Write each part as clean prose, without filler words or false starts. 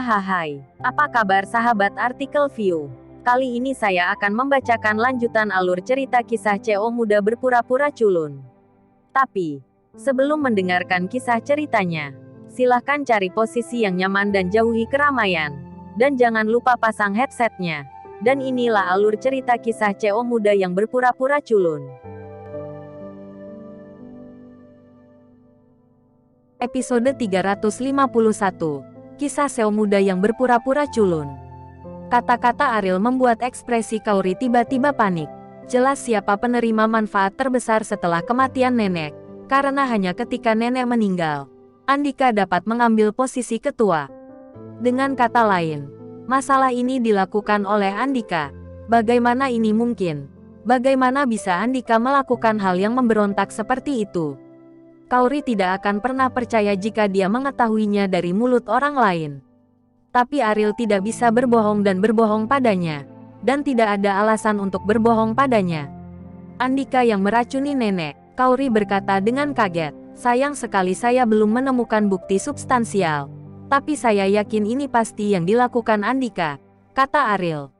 Hai, apa kabar sahabat artikel view? Kali ini saya akan membacakan lanjutan alur cerita kisah CO muda berpura-pura culun. Tapi, sebelum mendengarkan kisah ceritanya, silahkan cari posisi yang nyaman dan jauhi keramaian. Dan jangan lupa pasang headsetnya. Dan inilah alur cerita kisah CO muda yang berpura-pura culun. Episode 351. Kisah CEO muda yang berpura-pura culun. Kata-kata Ariel membuat ekspresi Kaori tiba-tiba panik. Jelas siapa penerima manfaat terbesar setelah kematian nenek. Karena hanya ketika nenek meninggal, Andika dapat mengambil posisi ketua. Dengan kata lain, masalah ini dilakukan oleh Andika. Bagaimana ini mungkin? Bagaimana bisa Andika melakukan hal yang memberontak seperti itu? Kaori tidak akan pernah percaya jika dia mengetahuinya dari mulut orang lain. Tapi Ariel tidak bisa berbohong dan berbohong padanya. Dan tidak ada alasan untuk berbohong padanya. Andika yang meracuni nenek, Kaori berkata dengan kaget. Sayang sekali saya belum menemukan bukti substansial. Tapi saya yakin ini pasti yang dilakukan Andika, kata Ariel.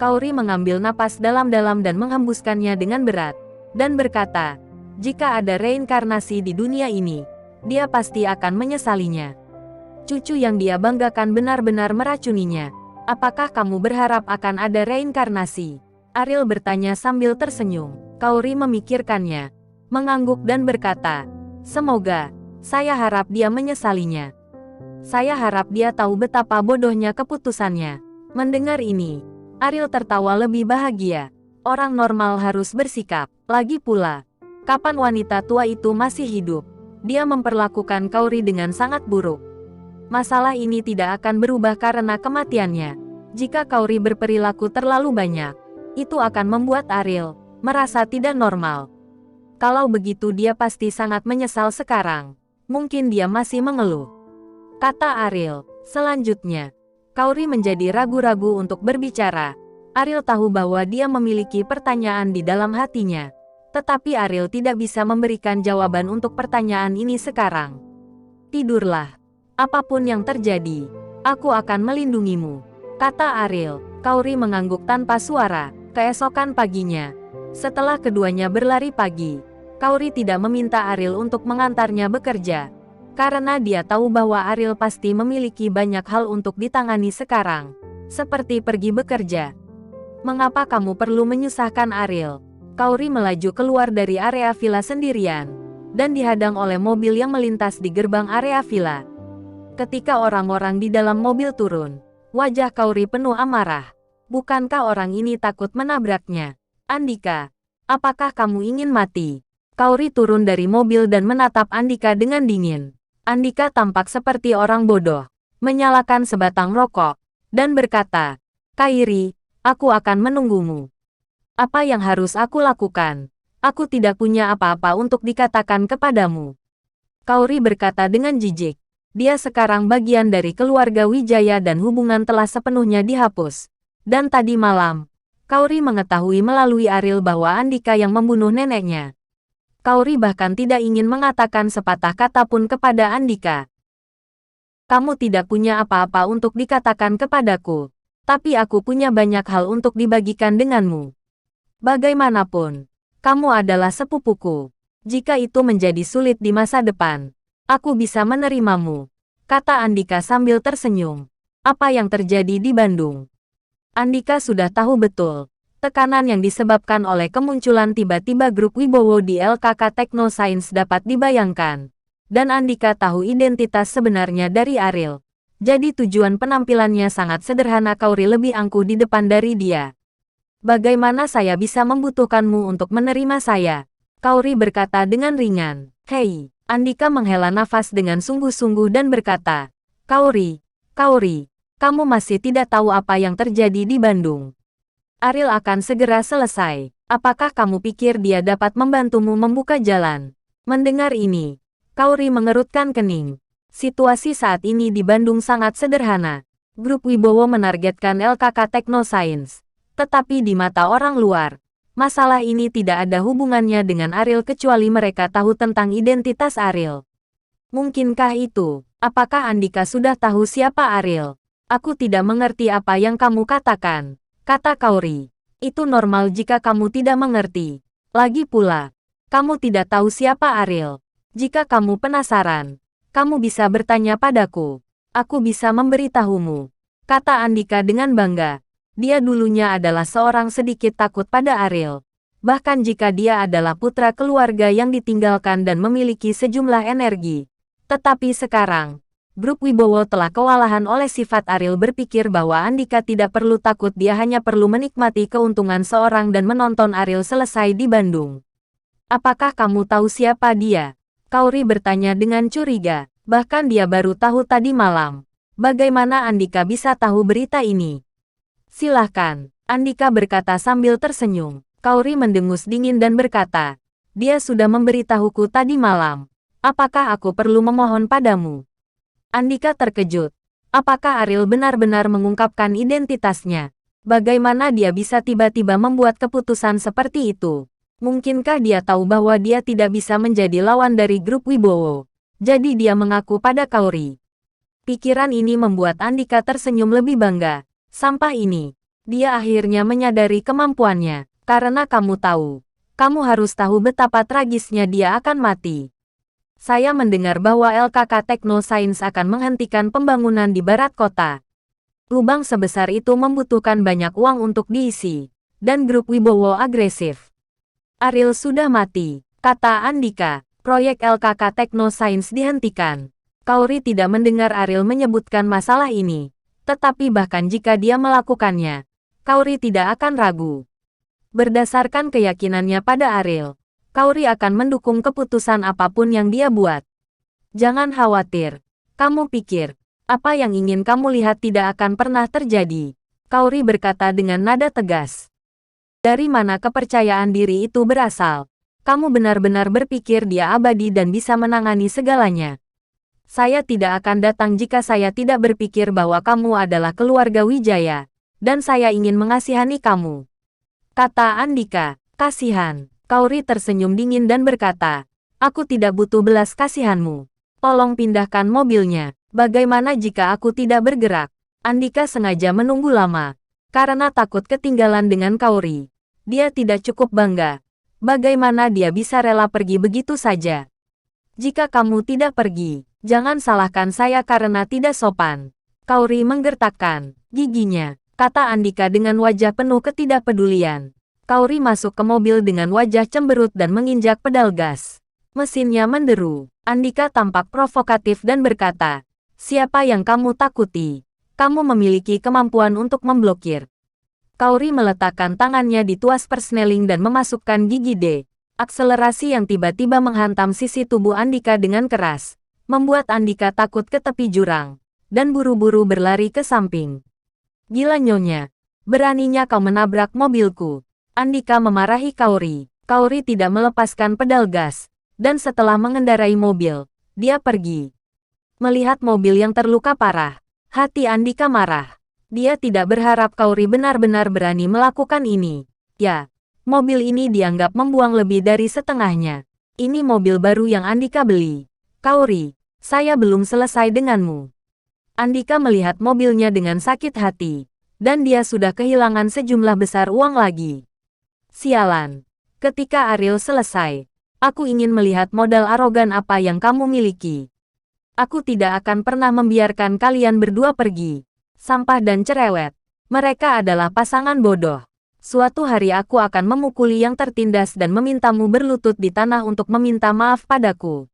Kaori mengambil napas dalam-dalam dan menghembuskannya dengan berat. Dan berkata, jika ada reinkarnasi di dunia ini, dia pasti akan menyesalinya. Cucu yang dia banggakan benar-benar meracuninya. Apakah kamu berharap akan ada reinkarnasi? Ariel bertanya sambil tersenyum. Kaori memikirkannya, mengangguk dan berkata, semoga, saya harap dia menyesalinya. Saya harap dia tahu betapa bodohnya keputusannya. Mendengar ini, Ariel tertawa lebih bahagia. Orang normal harus bersikap, lagi pula. Kapan wanita tua itu masih hidup, dia memperlakukan Kaori dengan sangat buruk. Masalah ini tidak akan berubah karena kematiannya. Jika Kaori berperilaku terlalu banyak, itu akan membuat Ariel merasa tidak normal. Kalau begitu dia pasti sangat menyesal sekarang. Mungkin dia masih mengeluh, kata Ariel. Selanjutnya, Kaori menjadi ragu-ragu untuk berbicara. Ariel tahu bahwa dia memiliki pertanyaan di dalam hatinya. Tetapi Ariel tidak bisa memberikan jawaban untuk pertanyaan ini sekarang. Tidurlah. Apapun yang terjadi, aku akan melindungimu, kata Ariel. Kaori mengangguk tanpa suara. Keesokan paginya, setelah keduanya berlari pagi, Kaori tidak meminta Ariel untuk mengantarnya bekerja. Karena dia tahu bahwa Ariel pasti memiliki banyak hal untuk ditangani sekarang. Seperti pergi bekerja. Mengapa kamu perlu menyusahkan Ariel? Kaori melaju keluar dari area villa sendirian, dan dihadang oleh mobil yang melintas di gerbang area villa. Ketika orang-orang di dalam mobil turun, wajah Kaori penuh amarah. Bukankah orang ini takut menabraknya? Andika, apakah kamu ingin mati? Kaori turun dari mobil dan menatap Andika dengan dingin. Andika tampak seperti orang bodoh, menyalakan sebatang rokok, dan berkata, Kairi, aku akan menunggumu. Apa yang harus aku lakukan? Aku tidak punya apa-apa untuk dikatakan kepadamu. Kaori berkata dengan jijik. Dia sekarang bagian dari keluarga Wijaya dan hubungan telah sepenuhnya dihapus. Dan tadi malam, Kaori mengetahui melalui Ariel bahwa Andika yang membunuh neneknya. Kaori bahkan tidak ingin mengatakan sepatah kata pun kepada Andika. Kamu tidak punya apa-apa untuk dikatakan kepadaku. Tapi aku punya banyak hal untuk dibagikan denganmu. Bagaimanapun, kamu adalah sepupuku. Jika itu menjadi sulit di masa depan, aku bisa menerimamu, kata Andika sambil tersenyum. Apa yang terjadi di Bandung? Andika sudah tahu betul, tekanan yang disebabkan oleh kemunculan tiba-tiba grup Wibowo di LKK Technoscience dapat dibayangkan. Dan Andika tahu identitas sebenarnya dari Ariel. Jadi tujuan penampilannya sangat sederhana. Kaori lebih angkuh di depan dari dia. Bagaimana saya bisa membutuhkanmu untuk menerima saya? Kaori berkata dengan ringan. Hei, Andika menghela nafas dengan sungguh-sungguh dan berkata, Kaori, kamu masih tidak tahu apa yang terjadi di Bandung. Ariel akan segera selesai. Apakah kamu pikir dia dapat membantumu membuka jalan? Mendengar ini, Kaori mengerutkan kening. Situasi saat ini di Bandung sangat sederhana. Grup Wibowo menargetkan LKK Technoscience. Tetapi di mata orang luar, masalah ini tidak ada hubungannya dengan Ariel kecuali mereka tahu tentang identitas Ariel. Mungkinkah itu? Apakah Andika sudah tahu siapa Ariel? Aku tidak mengerti apa yang kamu katakan, kata Kaori. Itu normal jika kamu tidak mengerti. Lagi pula, kamu tidak tahu siapa Ariel. Jika kamu penasaran, kamu bisa bertanya padaku. Aku bisa memberitahumu, kata Andika dengan bangga. Dia dulunya adalah seorang sedikit takut pada Ariel. Bahkan jika dia adalah putra keluarga yang ditinggalkan dan memiliki sejumlah energi. Tetapi sekarang, grup Wibowo telah kewalahan oleh sifat Ariel berpikir bahwa Andika tidak perlu takut, dia hanya perlu menikmati keuntungan seorang dan menonton Ariel selesai di Bandung. Apakah kamu tahu siapa dia? Kaori bertanya dengan curiga. Bahkan dia baru tahu tadi malam. Bagaimana Andika bisa tahu berita ini? Silahkan, Andika berkata sambil tersenyum. Kaori mendengus dingin dan berkata, dia sudah memberitahuku tadi malam. Apakah aku perlu memohon padamu? Andika terkejut. Apakah Ariel benar-benar mengungkapkan identitasnya? Bagaimana dia bisa tiba-tiba membuat keputusan seperti itu? Mungkinkah dia tahu bahwa dia tidak bisa menjadi lawan dari grup Wibowo? Jadi dia mengaku pada Kaori. Pikiran ini membuat Andika tersenyum lebih bangga. Sampai ini, dia akhirnya menyadari kemampuannya. Karena kamu tahu, kamu harus tahu betapa tragisnya dia akan mati. Saya mendengar bahwa LKK Tekno Sains akan menghentikan pembangunan di barat kota. Lubang sebesar itu membutuhkan banyak uang untuk diisi, dan grup Wibowo agresif. Ariel sudah mati, kata Andika. Proyek LKK Tekno Sains dihentikan. Kaori tidak mendengar Ariel menyebutkan masalah ini. Tetapi bahkan jika dia melakukannya, Kaori tidak akan ragu. Berdasarkan keyakinannya pada Ariel, Kaori akan mendukung keputusan apapun yang dia buat. Jangan khawatir. Kamu pikir, apa yang ingin kamu lihat tidak akan pernah terjadi. Kaori berkata dengan nada tegas. Dari mana kepercayaan diri itu berasal? Kamu benar-benar berpikir dia abadi dan bisa menangani segalanya. Saya tidak akan datang jika saya tidak berpikir bahwa kamu adalah keluarga Wijaya, dan saya ingin mengasihani kamu. Kata Andika, kasihan. Kaori tersenyum dingin dan berkata, aku tidak butuh belas kasihanmu. Tolong pindahkan mobilnya. Bagaimana jika aku tidak bergerak? Andika sengaja menunggu lama, karena takut ketinggalan dengan Kaori. Dia tidak cukup bangga. Bagaimana dia bisa rela pergi begitu saja? Jika kamu tidak pergi, jangan salahkan saya karena tidak sopan. Kaori menggertakkan giginya. Kata Andika dengan wajah penuh ketidakpedulian. Kaori masuk ke mobil dengan wajah cemberut dan menginjak pedal gas. Mesinnya menderu. Andika tampak provokatif dan berkata, siapa yang kamu takuti? Kamu memiliki kemampuan untuk memblokir. Kaori meletakkan tangannya di tuas persneling dan memasukkan gigi D. Akselerasi yang tiba-tiba menghantam sisi tubuh Andika dengan keras, membuat Andika takut ke tepi jurang, dan buru-buru berlari ke samping. Gila nyonya, beraninya kau menabrak mobilku. Andika memarahi Kaori. Kaori tidak melepaskan pedal gas, dan setelah mengendarai mobil, dia pergi. Melihat mobil yang terluka parah, hati Andika marah. Dia tidak berharap Kaori benar-benar berani melakukan ini. Ya, mobil ini dianggap membuang lebih dari setengahnya. Ini mobil baru yang Andika beli. Kaori, saya belum selesai denganmu. Andika melihat mobilnya dengan sakit hati, dan dia sudah kehilangan sejumlah besar uang lagi. Sialan. Ketika Ariel selesai, aku ingin melihat modal arogan apa yang kamu miliki. Aku tidak akan pernah membiarkan kalian berdua pergi. Sampah dan cerewet. Mereka adalah pasangan bodoh. Suatu hari aku akan memukuli yang tertindas dan memintamu berlutut di tanah untuk meminta maaf padaku.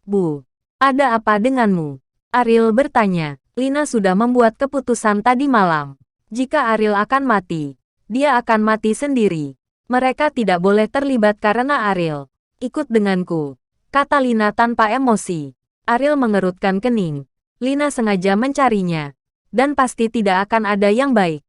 Bu, ada apa denganmu? Ariel bertanya. Lina sudah membuat keputusan tadi malam. Jika Ariel akan mati, dia akan mati sendiri. Mereka tidak boleh terlibat karena Ariel. Ikut denganku, kata Lina tanpa emosi. Ariel mengerutkan kening. Lina sengaja mencarinya, dan pasti tidak akan ada yang baik.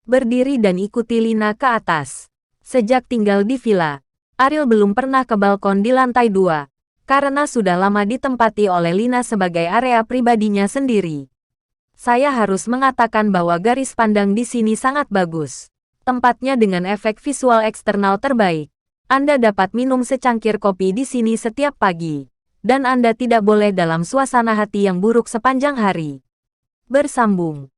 Berdiri dan ikuti Lina ke atas. Sejak tinggal di villa, Ariel belum pernah ke balkon di lantai 2. Karena sudah lama ditempati oleh Lina sebagai area pribadinya sendiri. Saya harus mengatakan bahwa garis pandang di sini sangat bagus. Tempatnya dengan efek visual eksternal terbaik. Anda dapat minum secangkir kopi di sini setiap pagi. Dan Anda tidak boleh dalam suasana hati yang buruk sepanjang hari. Bersambung.